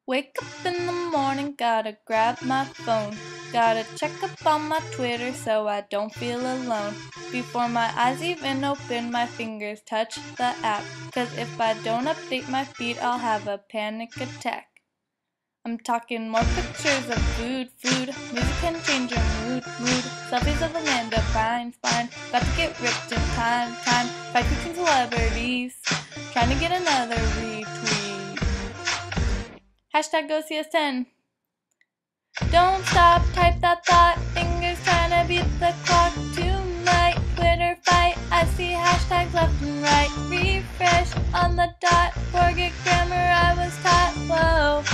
Wake up in the morning, gotta grab my phone. Gotta check up on my Twitter so I don't feel alone. Before my eyes even open, my fingers touch the app. 'Cause if I don't update my feed, I'll have a panic attack. I'm talking more pictures of food. Music can change your mood. Selfies of Amanda, fine. About to get ripped in time. Fight between celebrities, trying to get another retweet. Hashtag GoCS10. Don't stop, type that thought. Fingers trying to beat the clock. Tonight, Twitter fight. I see hashtags left and right. Refresh on the dot. Forget grammar I was taught. Whoa.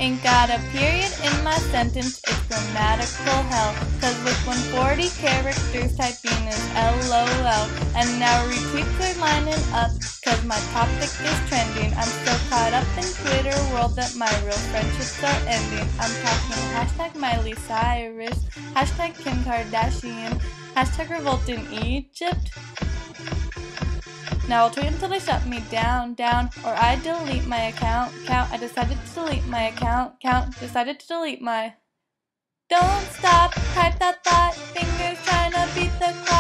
Ain't got a period in my sentence, it's grammatical hell. 'Cause with 140 characters, typing is LOL. And now retweets are lining up, 'cause my topic is trending. I'm so caught up in Twitter world that my real friendships are ending. I'm talking hashtag Miley Cyrus, hashtag Kim Kardashian, hashtag revolt in Egypt. Now I'll tweet until they shut me down, or I delete my account. I decided to delete my account. Decided to delete my. Don't stop, type that thought. Fingers trying to beat the clock.